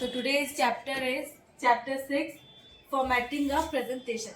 So today's chapter is chapter 6 formatting a presentation.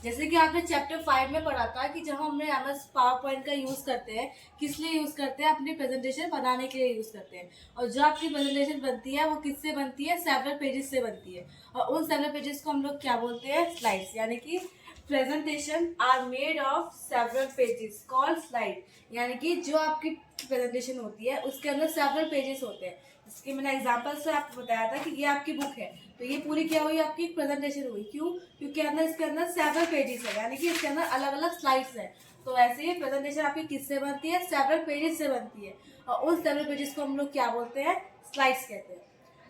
जैसे कि आपने चैप्टर 5 में पढ़ा था कि जब हमने MS पावर पॉइंट का यूज़ करते हैं, किस लिए यूज़ करते हैं, अपनी प्रेजेंटेशन बनाने के लिए यूज़ करते हैं। और जो आपकी प्रेजेंटेशन बनती है वो किससे बनती है, सेवरल पेजेस से बनती है। और उन सेवरल पेजेस को हम लोग क्या बोलते हैं, स्लाइड्स। यानी कि presentation are made of several pages called slide. यानी कि जो आपकी प्रेजेंटेशन होती है उसके अंदर सेवरल पेजेस होते हैं। इसके मैंने एग्जांपल से आपको बताया था कि ये आपकी बुक है, तो ये पूरी क्या हुई, आपकी प्रेजेंटेशन हुई। क्यों? क्योंकि इसके अंदर सेवरल पेजेस है, यानी कि इसके अंदर अलग अलग स्लाइड्स है। तो ऐसे ही प्रेजेंटेशन आपकी किससे बनती है, सेवरल पेजेस से बनती है। और उन सेवरल पेजेस को हम लोग क्या बोलते हैं, स्लाइड्स कहते हैं।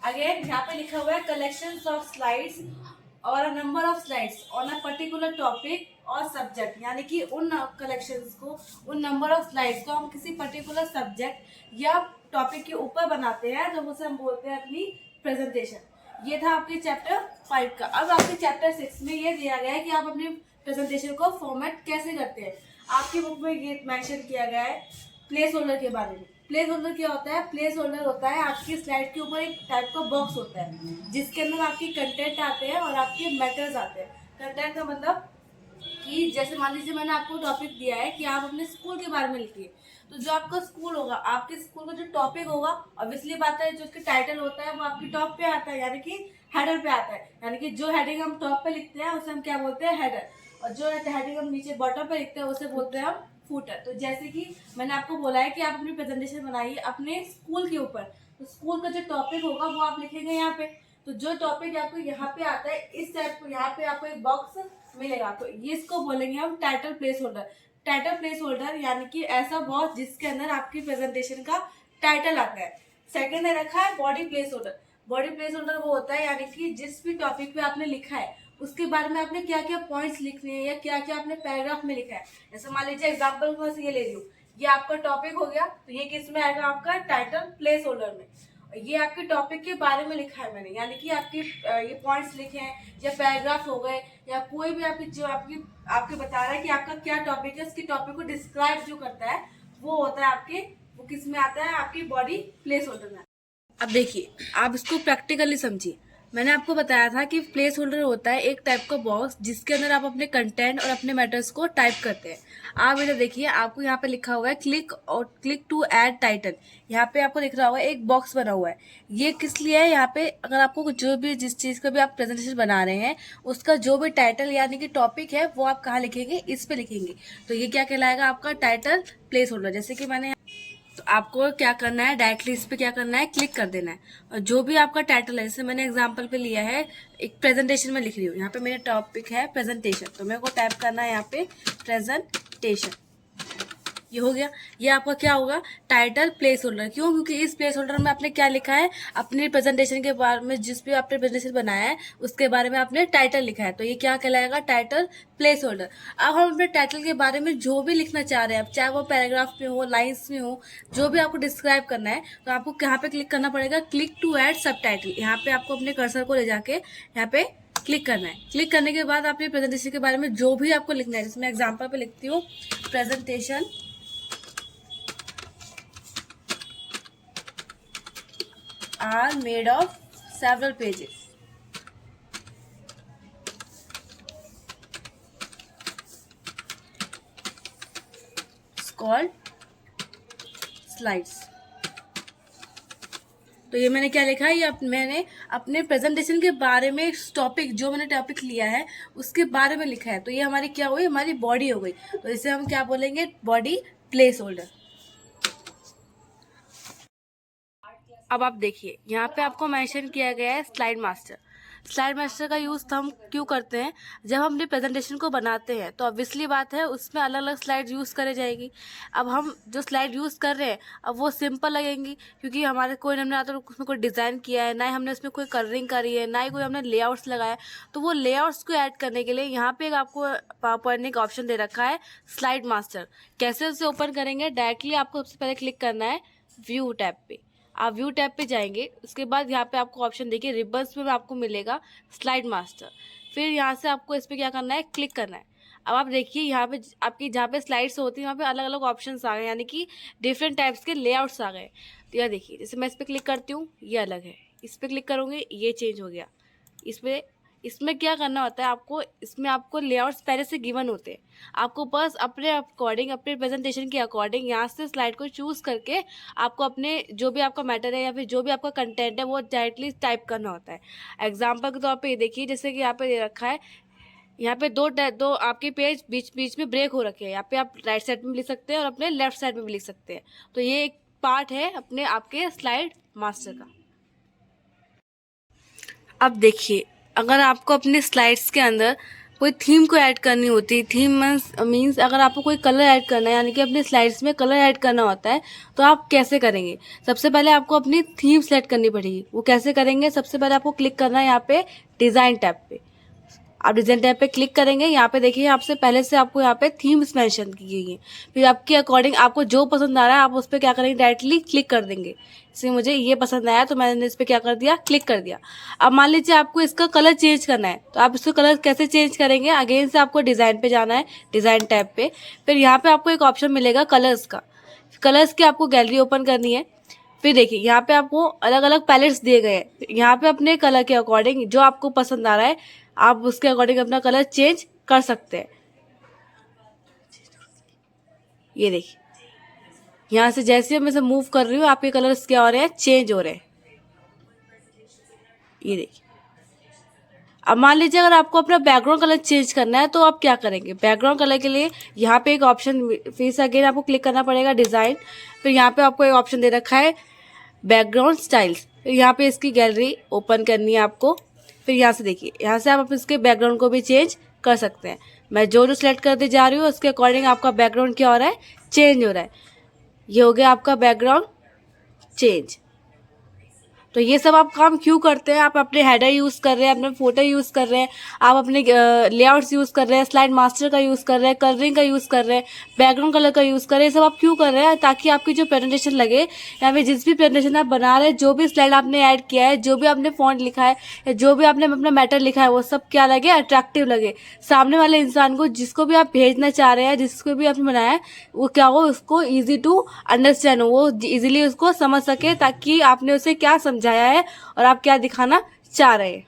अगेन यहाँ पे लिखा हुआ है कलेक्शंस ऑफ स्लाइड्स और a number of slides on a particular topic और सब्जेक्ट। यानी कि उन कलेक्शंस को, उन नंबर ऑफ स्लाइड्स को हम किसी पर्टिकुलर सब्जेक्ट या टॉपिक के ऊपर बनाते हैं, तो उसे हम बोलते हैं अपनी प्रेजेंटेशन। ये था आपके चैप्टर 5 का। अब आपके चैप्टर 6 में ये दिया गया है कि आप अपनी प्रेजेंटेशन को फॉर्मेट कैसे करते हैं। आपकी बुक में ये मेंशन किया गया है प्लेस होल्डर के बारे में। प्लेस होल्डर क्या होता है? प्लेस होल्डर होता है आपकी स्लाइड के ऊपर एक टाइप का बॉक्स होता है जिसके अंदर आपकी कंटेंट आते हैं और आपके मैटर्स आते हैं। कंटेंट का मतलब कि जैसे मान लीजिए मैंने आपको टॉपिक दिया है कि आप अपने स्कूल के बारे में लिखिए, तो जो आपका स्कूल होगा, आपके स्कूल का जो टॉपिक होगा, ऑब्वियसली बात है जो उसके टाइटल होता है वो आपकी टॉप पे आता है, यानी कि हेडर पे आता है। यानी कि जो हेडिंग हम टॉप पे लिखते हैं उसे हम क्या बोलते हैं, हेडर। और जो हेडिंग हम नीचे बॉटम पे लिखते हैं उसे बोलते हैं हम फूटर। तो जैसे कि मैंने आपको बोला है कि आप अपनी प्रेजेंटेशन बनाइए अपने स्कूल के ऊपर, तो स्कूल का जो टॉपिक होगा वो आप लिखेंगे यहाँ पे। तो जो टॉपिक आपको यहाँ पे आता है इस टाइप को, यहाँ पे आपको एक बॉक्स मिलेगा, तो ये इसको बोलेंगे हम title place holder. Title place holder यानी कि ऐसा बॉक्स जिसके अंदर आपकी प्रेजेंटेशन का टाइटल आता है। सेकंड है रखा है body place holder. Body place holder वो होता है यानी कि जिस भी टॉपिक पे आपने लिखा है उसके बारे में आपने क्या क्या पॉइंट्स लिखने हैं या क्या क्या आपने पैराग्राफ में लिखा है। जैसे मान लीजिए एग्जाम्पल मैं ये ले रही हूँ, ये आपका टॉपिक हो गया, तो ये किस में आएगा, आपका टाइटल प्लेस होल्डर में। ये आपके टॉपिक के बारे में लिखा है मैंने, यानी कि आपके ये पॉइंट्स लिखे हैं या पैराग्राफ हो गए या कोई भी आपकी जो आपके बता रहा है कि आपका क्या टॉपिक है, उसकी टॉपिक को डिस्क्राइब जो करता है वो होता है आपके, वो किस में आता है, आपकी बॉडी प्लेस होल्डर में। अब देखिए आप इसको प्रैक्टिकली समझिए। मैंने आपको बताया था कि प्लेस होल्डर होता है एक टाइप का बॉक्स जिसके अंदर आप अपने कंटेंट और अपने मैटर्स को टाइप करते हैं। आप इधर देखिए, आपको यहाँ पे लिखा हुआ है क्लिक और क्लिक टू ऐड टाइटल। यहाँ पे आपको दिख रहा होगा एक बॉक्स बना हुआ है। ये किस लिए है? यहाँ पे अगर आपको जो भी जिस चीज का भी आप प्रेजेंटेशन बना रहे हैं उसका जो भी टाइटल यानी कि टॉपिक है वो आप कहाँ लिखेंगे, इस पे लिखेंगे। तो ये क्या कहलाएगा, आपका टाइटल प्लेस होल्डर। जैसे कि मैंने, तो आपको क्या करना है, डायरेक्टली इस पे क्या करना है, क्लिक कर देना है। और जो भी आपका टाइटल है, जैसे मैंने एग्जांपल पे लिया है, एक प्रेजेंटेशन में लिख रही हूँ, यहाँ पे मेरा टॉपिक है प्रेजेंटेशन, तो मेरे को टाइप करना है यहाँ पे प्रेजेंटेशन। ये हो गया। ये आपका क्या होगा, टाइटल प्लेस होल्डर। क्यों? क्योंकि इस प्लेस होल्डर में आपने क्या लिखा है, अपनी प्रेजेंटेशन के बारे में, जिस भी आपने प्रेजेंटेशन बनाया है उसके बारे में आपने टाइटल लिखा है, तो ये क्या कहलाएगा, टाइटल प्लेस होल्डर। अब हम अपने टाइटल के बारे में जो भी लिखना चाह रहे हैं, चाहे वो पैराग्राफ में हो, लाइन्स में हो, जो भी आपको डिस्क्राइब करना है, तो आपको यहाँ पे क्लिक करना पड़ेगा, क्लिक टू ऐड सब टाइटल। यहाँ पे आपको अपने कर्सर को ले जाके यहाँ पे क्लिक करना है। क्लिक करने के बाद आपने प्रेजेंटेशन के बारे में जो भी आपको लिखना है, जिसमें एग्जाम्पल पे लिखती हूँ presentation are made of several pages. It's called slides. तो ये मैंने क्या लिखा है, ये मैंने अपने प्रेजेंटेशन के बारे में टॉपिक, जो मैंने टॉपिक लिया है उसके बारे में लिखा है। तो ये हमारी क्या हुई, हमारी बॉडी हो गई। तो इसे हम क्या बोलेंगे, बॉडी प्लेस होल्डर। अब आप देखिए यहाँ पे आपको मेंशन किया गया है स्लाइड मास्टर। स्लाइड मास्टर का यूज़ हम क्यों करते हैं, जब हम अपनी प्रेजेंटेशन को बनाते हैं तो ऑब्वियसली बात है उसमें अलग अलग स्लाइड यूज़ करे जाएगी। अब हम जो स्लाइड यूज़ कर रहे हैं अब वो सिंपल लगेंगी, क्योंकि हमारे कोई हमने ना तो उसमें कोई डिज़ाइन किया है, ना ही हमने उसमें कोई कलरिंग करी है, ना ही कोई हमने लेआउट्स लगाया। तो वो लेआउट्स को ऐड करने के लिए यहाँ पे आपको पावर पॉइंट ने का ऑप्शन दे रखा है स्लाइड मास्टर। कैसे उसे ओपन करेंगे, डायरेक्टली आपको सबसे पहले क्लिक करना है व्यू टैब पे। आप व्यू टैब पे जाएंगे, उसके बाद यहाँ पे आपको ऑप्शन देखिए रिबन्स में आपको मिलेगा स्लाइड मास्टर। फिर यहाँ से आपको इस पर क्या करना है, क्लिक करना है। अब आप देखिए यहाँ पे आपकी जहाँ पे स्लाइड्स होती हैं वहाँ पे अलग अलग ऑप्शंस आ गए, यानी कि डिफरेंट टाइप्स के लेआउट्स आ गए। तो यह देखिए, जैसे मैं इस पर क्लिक करती हूँ ये अलग है, इस पर क्लिक करूँगी, ये चेंज हो गया। इसमें क्या करना होता है आपको, इसमें आपको लेआउट्स पहले से गिवन होते हैं, आपको बस अपने अकॉर्डिंग, अपने प्रेजेंटेशन के अकॉर्डिंग यहाँ से स्लाइड को चूज़ करके आपको अपने जो भी आपका मैटर है या फिर जो भी आपका कंटेंट है वो डायरेक्टली टाइप करना होता है। एग्जाम्पल के तौर पे ये देखिए, जैसे कि यहाँ पे दे रखा है, यहाँ पे दो आपके पेज बीच बीच में ब्रेक हो रखे हैं। यहाँ पे आप राइट साइड में भी लिख सकते हैं और अपने लेफ्ट साइड में भी लिख सकते हैं। तो ये एक पार्ट है अपने आपके स्लाइड मास्टर का। अब देखिए, अगर आपको अपने स्लाइड्स के अंदर कोई थीम को ऐड करनी होती है, थीम मीन्स अगर आपको कोई कलर ऐड करना है, यानी कि अपने स्लाइड्स में कलर ऐड करना होता है, तो आप कैसे करेंगे? सबसे पहले आपको अपनी थीम सेलेक्ट करनी पड़ेगी। वो कैसे करेंगे? सबसे पहले आपको क्लिक करना है यहाँ पे डिज़ाइन टैब पे। आप डिज़ाइन टैब पे क्लिक करेंगे, यहाँ पे देखिए आपसे पहले से आपको यहाँ पे थीम्स मेंशन की गई है। फिर आपके अकॉर्डिंग आपको जो पसंद आ रहा है आप उस पर क्या करेंगे, डायरेक्टली क्लिक कर देंगे। जैसे मुझे ये पसंद आया तो मैंने इस पर क्या कर दिया, क्लिक कर दिया। अब मान लीजिए आपको इसका कलर चेंज करना है, तो आप इसका कलर कैसे चेंज करेंगे? अगेन से आपको डिज़ाइन पे जाना है, डिज़ाइन टैब पे। फिर यहाँ पे आपको एक ऑप्शन मिलेगा कलर्स का। कलर्स की आपको गैलरी ओपन करनी है। फिर देखिए यहाँ पे आपको अलग अलग पैलेट्स दिए गए हैं। यहाँ पे अपने कलर के अकॉर्डिंग जो आपको पसंद आ रहा है आप उसके अकॉर्डिंग अपना कलर चेंज कर सकते हैं। ये देखिए, यहाँ से जैसे मैं इसे मूव कर रही हूँ आपके कलर्स क्या हो रहे हैं, चेंज हो रहे हैं। ये देखिए, अब मान लीजिए अगर आपको अपना बैकग्राउंड कलर चेंज करना है तो आप क्या करेंगे? बैकग्राउंड कलर के लिए यहाँ पे एक ऑप्शन, फिर से अगेन आपको क्लिक करना पड़ेगा डिज़ाइन। फिर यहाँ पे आपको एक ऑप्शन दे रखा है बैकग्राउंड स्टाइल्स। फिर यहाँ पे इसकी गैलरी ओपन करनी है आपको। फिर यहाँ से देखिए, यहाँ से आप इसके बैकग्राउंड को भी चेंज कर सकते हैं। मैं जो सेलेक्ट करते जा रही हूँ उसके अकॉर्डिंग आपका बैकग्राउंड क्या हो रहा है, चेंज हो रहा है। ये हो गया आपका बैकग्राउंड चेंज। तो ये सब आप काम क्यों करते हैं? आप अपने हेडर यूज़ कर रहे हैं, अपने फोटो यूज़ कर रहे हैं, आप अपने लेआउट्स यूज़ कर रहे हैं, स्लाइड मास्टर का यूज़ कर रहे हैं, कलरिंग का यूज़ कर रहे हैं, बैकग्राउंड कलर का यूज़ कर रहे हैं। ये सब आप क्यों कर रहे हैं? ताकि आपकी जो प्रेजेंटेशन लगे या फिर जिस भी प्रेजेंटेशन आप बना रहे हैं, जो भी स्लाइड आपने ऐड किया है, जो भी आपने फॉन्ट लिखा है या जो भी आपने अपना मैटर लिखा है, वो सब क्या लगे, अट्रैक्टिव लगे। सामने वाले इंसान को, जिसको भी आप भेजना चाह रहे हैं, जिसको भी आपने बनाया है, वो क्या हो, उसको ईजी टू अंडरस्टैंड हो, वो ईजिली उसको समझ सके, ताकि आपने उसे क्या समझाया है और आप क्या दिखाना चाह रहे हैं।